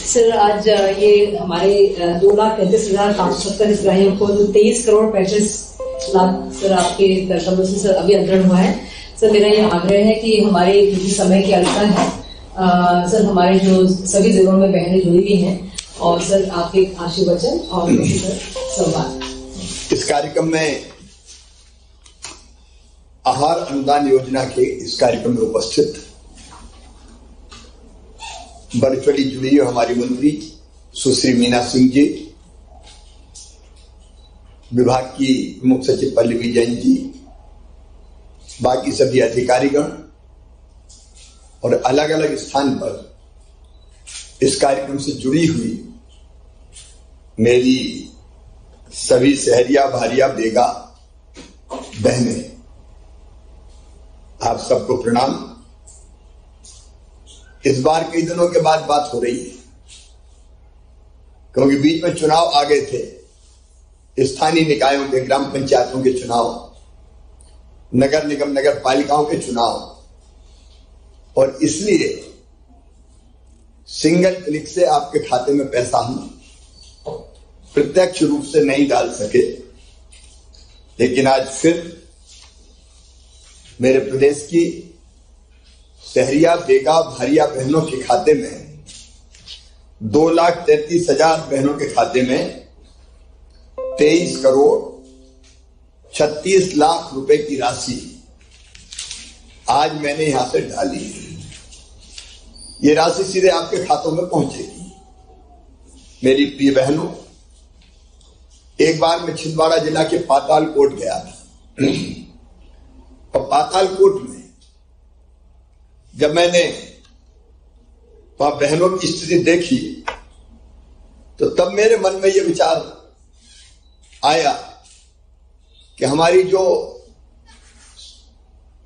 Sir, आज ये हमारे 2,33,570 हितग्राहियों को 23 करोड़ 35 लाख सर आपके कर्तव्यों से सर अभी अंतरण हुआ है। सर, मेरा ये आग्रह है कि हमारे क्योंकि समय की अड़चन है, सर हमारे जो सभी जिलों में बहनें जुड़ी हुई हैं और सर आपके आशीर्वचन और सर संवाद। इस कार्यक्रम में आहार अनुदान योजना के इस कार्यक्रम में उपस्थित वर्चुअली जुड़ी हुई हमारी मंत्री सुश्री मीना सिंह जी, विभाग की मुख्य सचिव पल्लवी जैन जी, बाकी सभी अधिकारीगण और अलग अलग स्थान पर इस कार्यक्रम से जुड़ी हुई मेरी सभी सहरिया भारिया बेगा बहनें, आप सबको प्रणाम। इस बार कई दिनों के बाद बात हो रही है क्योंकि बीच में चुनाव आ गए थे, स्थानीय निकायों के, ग्राम पंचायतों के चुनाव, नगर निगम नगर पालिकाओं के चुनाव, और इसलिए सिंगल क्लिक से आपके खाते में पैसा हम प्रत्यक्ष रूप से नहीं डाल सके। लेकिन आज फिर मेरे प्रदेश की सहरिया बेगा भारिया बहनों के खाते में 2,33,000 बहनों के खाते में 23 करोड़ 36 लाख रुपए की राशि आज मैंने यहां से डाली। ये राशि सीधे आपके खातों में पहुंचेगी। मेरी प्रिय बहनों, एक बार मैं छिंदवाड़ा जिला के पातालकोट गया था और पातालकोट में जब मैंने वहां बहनों की स्थिति देखी तो तब मेरे मन में यह विचार आया कि हमारी जो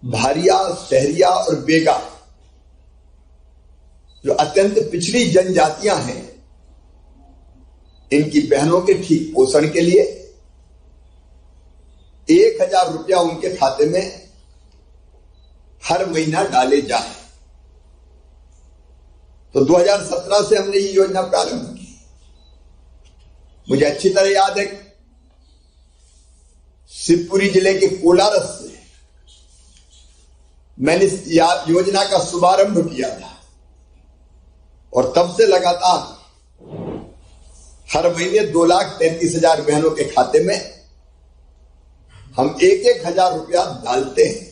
भारिया, सहरिया और बेगा जो अत्यंत पिछड़ी जनजातियां हैं, इनकी बहनों के ठीक पोषण के लिए 1,000 रुपया उनके खाते में हर महीना डाले जाए। तो 2017 से हमने ये योजना प्रारंभ की। मुझे अच्छी तरह याद है, शिवपुरी जिले के कोलारस से मैंने इस योजना का शुभारंभ किया था और तब से लगातार हर महीने 2,33,000 बहनों के खाते में हम 1,000 रुपया डालते हैं।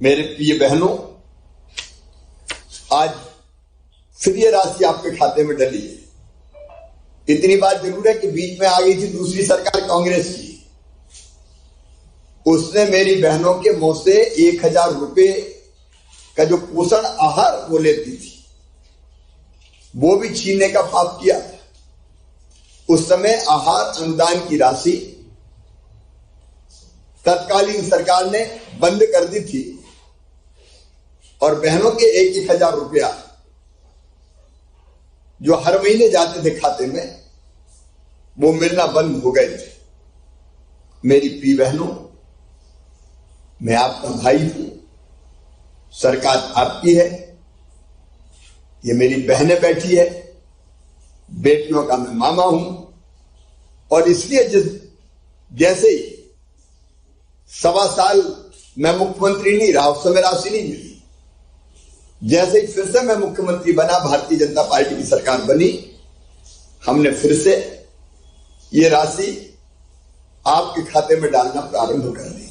मेरे प्रिय बहनों, आज फिर ये राशि आपके खाते में डली है। इतनी बात जरूर है कि बीच में आ गई थी दूसरी सरकार कांग्रेस की, उसने मेरी बहनों के मुंह से 1,000 रुपए का जो पोषण आहार वो लेती थी, वो भी छीनने का पाप किया। उस समय आहार अनुदान की राशि तत्कालीन सरकार ने बंद कर दी थी और बहनों के 1,000 रुपया जो हर महीने जाते थे खाते में, वो मिलना बंद हो गए थे। मेरी प्रिय बहनों, मैं आपका भाई हूं, सरकार आपकी है, ये मेरी बहनें बैठी है, बेटियों का मैं मामा हूं, और इसलिए जैसे ही 1.25 साल मैं मुख्यमंत्री नहीं रहा, उस समय राशि नहीं मिली, जैसे ही फिर से मैं मुख्यमंत्री बना, भारतीय जनता पार्टी की सरकार बनी, हमने फिर से ये राशि आपके खाते में डालना प्रारंभ कर दी।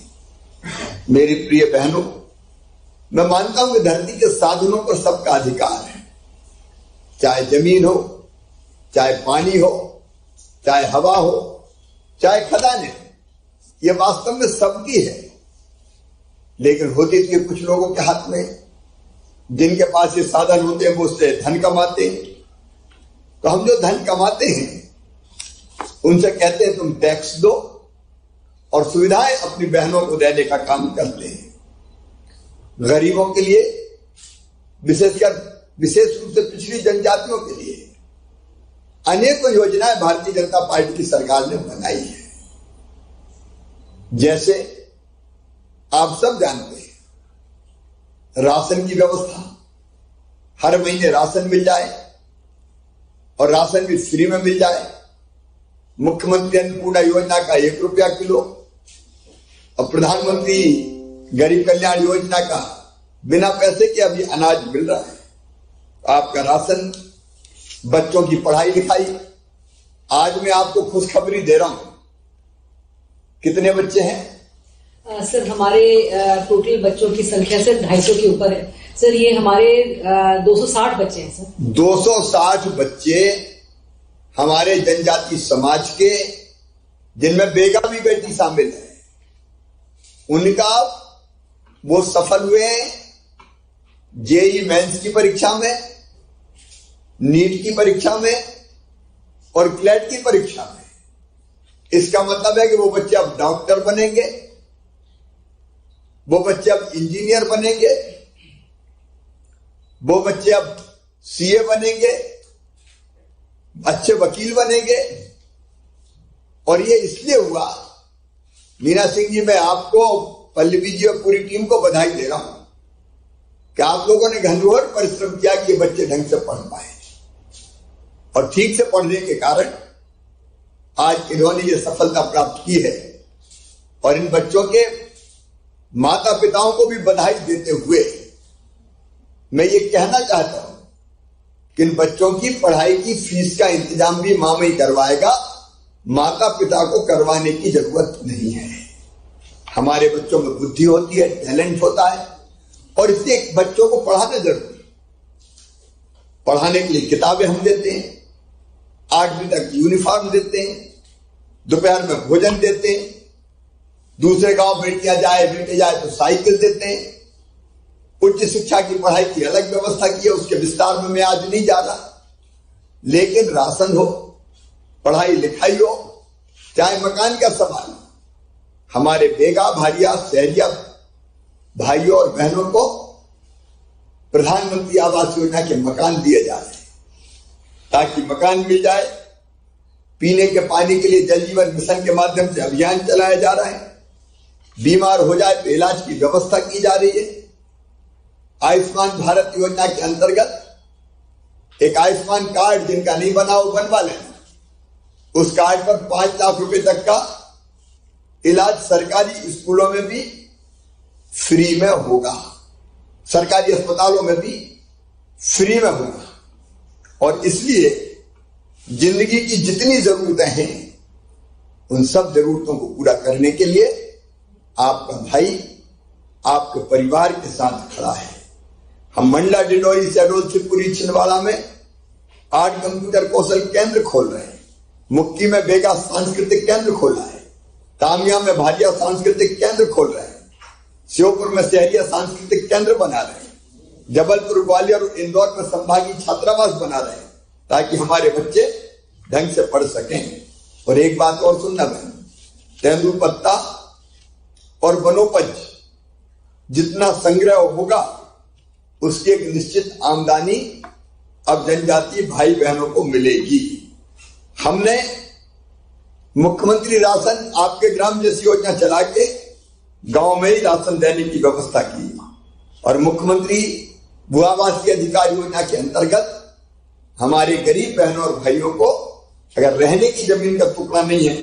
मेरी प्रिय बहनों, मैं मानता हूं कि धरती के साधनों पर सबका अधिकार है, चाहे जमीन हो, चाहे पानी हो, चाहे हवा हो, चाहे खदानें, ये वास्तव में सबकी है। लेकिन होती तो ये कुछ लोगों के हाथ में, जिनके पास ये साधन होते हैं वो उससे धन कमाते हैं। तो हम जो धन कमाते हैं उनसे कहते हैं तुम टैक्स दो और सुविधाएं अपनी बहनों को देने का काम करते हैं। गरीबों के लिए, विशेष रूप से पिछड़ी जनजातियों के लिए अनेकों योजनाएं भारतीय जनता पार्टी की सरकार ने बनाई है। जैसे आप सब जानते हैं राशन की व्यवस्था, हर महीने राशन मिल जाए और राशन भी फ्री में मिल जाए। मुख्यमंत्री अन्नपूर्णा योजना का 1 रुपया किलो और प्रधानमंत्री गरीब कल्याण योजना का बिना पैसे के अभी अनाज मिल रहा है। आपका राशन, बच्चों की पढ़ाई लिखाई। आज मैं आपको खुशखबरी दे रहा हूं। कितने बच्चे हैं? सर हमारे टोटल बच्चों की संख्या सर 250 के ऊपर है। सर ये हमारे 260 बच्चे हैं सर। 260 बच्चे हमारे जनजाति समाज के, जिनमें बेगा भी बेटी शामिल है, उनका वो सफल हुए हैं जेई मेंस की परीक्षा में, नीट की परीक्षा में और क्लेट की परीक्षा में। इसका मतलब है कि वो बच्चे अब डॉक्टर बनेंगे, वो बच्चे अब इंजीनियर बनेंगे, वो बच्चे अब सीए बनेंगे, अच्छे वकील बनेंगे। और ये इसलिए हुआ, मीना सिंह जी, मैं आपको, पल्लवी जी और पूरी टीम को बधाई दे रहा हूं कि आप लोगों ने घनघोर परिश्रम किया कि ये बच्चे ढंग से पढ़ पाए और ठीक से पढ़ने के कारण आज इन्होंने ये सफलता प्राप्त की है। और इन बच्चों के माता पिताओं को भी बधाई देते हुए मैं ये कहना चाहता हूं कि इन बच्चों की पढ़ाई की फीस का इंतजाम भी मां ही करवाएगा, माता पिता को करवाने की जरूरत नहीं है। हमारे बच्चों में बुद्धि होती है, टैलेंट होता है और इसलिए बच्चों को पढ़ाना जरूरी। पढ़ाने के लिए किताबें हम देते हैं, 8वीं तक यूनिफॉर्म देते हैं, दोपहर में भोजन देते हैं, दूसरे गांव बेटे जाए तो साइकिल देते हैं। उच्च शिक्षा की पढ़ाई की अलग व्यवस्था की है, उसके विस्तार में मैं आज नहीं जा रहा। लेकिन राशन हो, पढ़ाई लिखाई हो, चाहे मकान का सवाल, हमारे बेगा, भारिया, सहरिया भाइयों और बहनों को प्रधानमंत्री आवास योजना के मकान दिए जा रहे हैं ताकि मकान मिल जाए। पीने के पानी के लिए जल जीवन मिशन के माध्यम से अभियान चलाया जा रहा है। बीमार हो जाए तो इलाज की व्यवस्था की जा रही है। आयुष्मान भारत योजना के अंतर्गत एक आयुष्मान कार्ड जिनका नहीं बना वो बनवा लेना। उस कार्ड पर 5 लाख रुपए तक का इलाज सरकारी स्कूलों में भी फ्री में होगा, सरकारी अस्पतालों में भी फ्री में होगा। और इसलिए जिंदगी की जितनी जरूरतें हैं उन सब जरूरतों को पूरा करने के लिए आपका भाई आपके परिवार के साथ खड़ा है। हम मंडला, डिंडोरी, शहडोल, शिवपुरी, छिंदवाड़ा में 8 कंप्यूटर कौशल केंद्र खोल रहे हैं। मुक्की में बेगा सांस्कृतिक केंद्र खोला है। तामिया में भारिया सांस्कृतिक केंद्र खोल रहे हैं। श्योपुर में सहरिया सांस्कृतिक केंद्र बना रहे हैं। जबलपुर, ग्वालियर और इंदौर में संभागीय छात्रावास बना रहे हैं ताकि हमारे बच्चे ढंग से पढ़ सकें। और एक बात और सुनना बहन, तेंदुपत्ता और वनोपज जितना संग्रह होगा उसकी एक निश्चित आमदनी अब जनजातीय भाई बहनों को मिलेगी। हमने मुख्यमंत्री राशन आपके ग्राम जैसी योजना चला के गांव में ही राशन देने की व्यवस्था की और मुख्यमंत्री भूआवासीय अधिकार योजना के अंतर्गत हमारे गरीब बहनों और भाइयों को अगर रहने की जमीन का टुकड़ा नहीं है